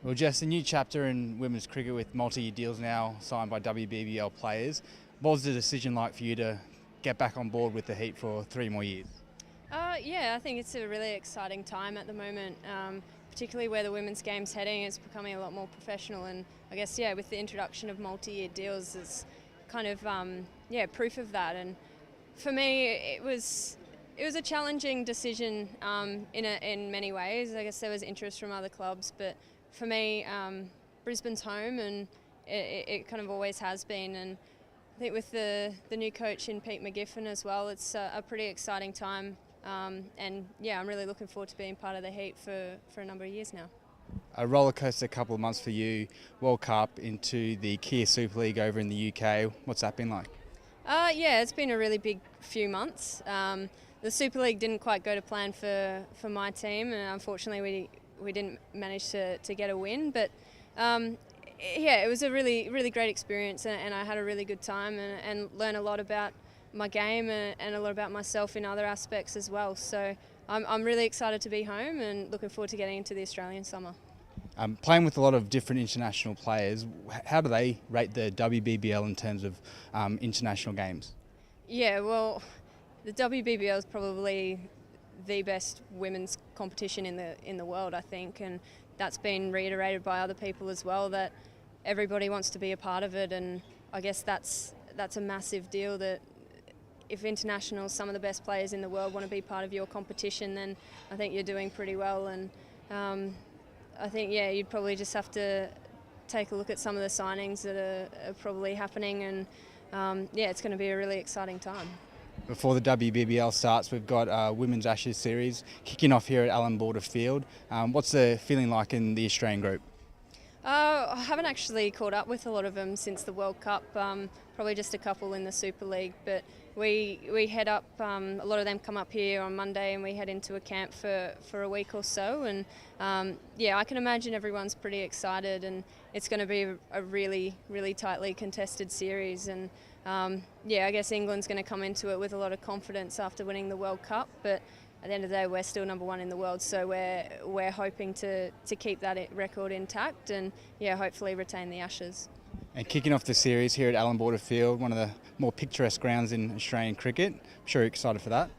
Well, Jess, a new chapter in women's cricket with multi-year deals now signed by WBBL players. What was the decision like for you to get back on board with the Heat for 3 more years? Yeah, I think it's a really exciting time at the moment, particularly where the women's game's heading. It's becoming a lot more professional, and I guess with the introduction of multi-year deals, it's kind of proof of that. And for me, it was a challenging decision in many ways. I guess there was interest from other clubs, but for me, Brisbane's home, and it kind of always has been. And I think with the new coach in Pete McGiffin as well, it's a pretty exciting time. And I'm really looking forward to being part of the Heat for a number of years now. A rollercoaster couple of months for you, World Cup into the Kia Super League over in the UK. What's that been like? It's been a really big few months. The Super League didn't quite go to plan for my team, and unfortunately we didn't manage to get a win. But it was a really great experience, and I had a really good time and learned a lot about my game and a lot about myself in other aspects as well. So I'm really excited to be home and looking forward to getting into the Australian summer. Playing with a lot of different international players, how do they rate the WBBL in terms of international games? Yeah, well, the WBBL is probably the best women's competition in the world, I think, and that's been reiterated by other people as well, that everybody wants to be a part of it. And I guess that's a massive deal, that if internationals, some of the best players in the world, want to be part of your competition, then I think you're doing pretty well. And I think you'd probably just have to take a look at some of the signings that are probably happening, and it's going to be a really exciting time. Before the WBBL starts, we've got Women's Ashes series kicking off here at Allan Border Field. What's the feeling like in the Australian group? I haven't actually caught up with a lot of them since the World Cup, probably just a couple in the Super League, but we head up, a lot of them come up here on Monday, and we head into a camp for a week or so. And I can imagine everyone's pretty excited, and it's going to be a really tightly contested series. And I guess England's going to come into it with a lot of confidence after winning the World Cup, but at the end of the day, we're still number one in the world, so we're hoping to keep that record intact and hopefully retain the Ashes. And kicking off the series here at Allan Border Field, one of the more picturesque grounds in Australian cricket. I'm sure you're excited for that.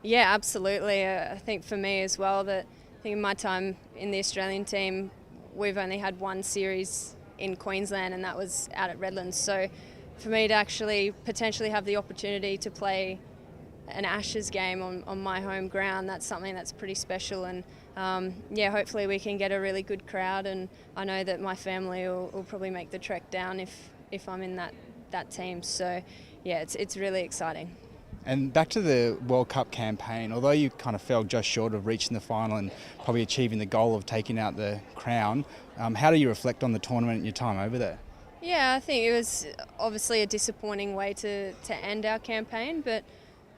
Yeah, absolutely. I think for me as well, that I think in my time in the Australian team, we've only had one series in Queensland, and that was out at Redlands. So for me to actually potentially have the opportunity to play an Ashes game on my home ground, that's something that's pretty special. And hopefully we can get a really good crowd, and I know that my family will probably make the trek down if I'm in that team. So it's really exciting. And back to the World Cup campaign, although you kind of fell just short of reaching the final and probably achieving the goal of taking out the crown, how do you reflect on the tournament and your time over there? Yeah, I think it was obviously a disappointing way to end our campaign, but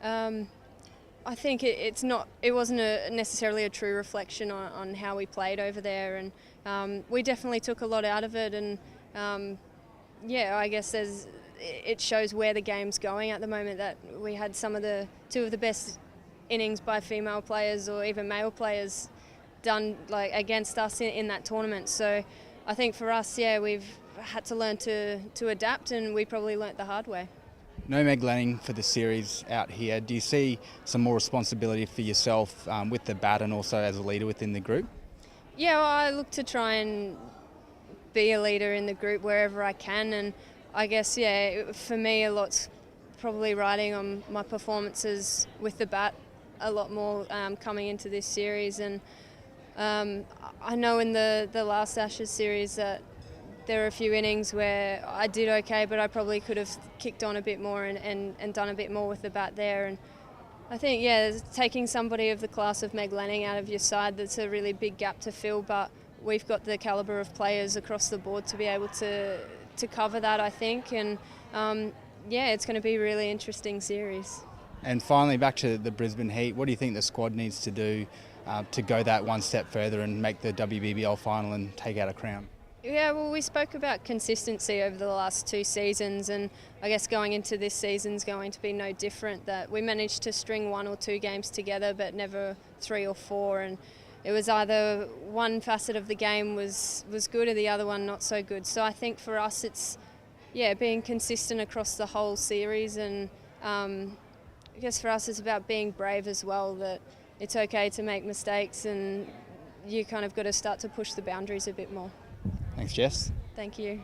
I think it wasn't necessarily a true reflection on how we played over there, and we definitely took a lot out of it. And I guess it shows where the game's going at the moment, that we had two of the best innings by female players or even male players done against us in that tournament. So I think for us, we've had to learn to adapt, and we probably learnt the hard way. No Meg Lanning for the series out here. Do you see some more responsibility for yourself with the bat and also as a leader within the group? Yeah, well, I look to try and be a leader in the group wherever I can, and I guess, for me, a lot's probably riding on my performances with the bat a lot more coming into this series. And I know in the last Ashes series that there were a few innings where I did okay, but I probably could have kicked on a bit more and done a bit more with the bat there. And I think, taking somebody of the class of Meg Lanning out of your side, that's a really big gap to fill, but we've got the calibre of players across the board to be able to cover that, I think. And it's going to be a really interesting series. And finally, back to the Brisbane Heat, what do you think the squad needs to do to go that one step further and make the WBBL final and take out a crown? Yeah, well, we spoke about consistency over the last 2 seasons, and I guess going into this season's going to be no different, that we managed to string 1 or 2 games together but never 3 or 4. And it was either one facet of the game was good or the other one not so good. So I think for us it's being consistent across the whole series, and I guess for us it's about being brave as well, that it's okay to make mistakes and you kind of got to start to push the boundaries a bit more. Thanks, Jess. Thank you.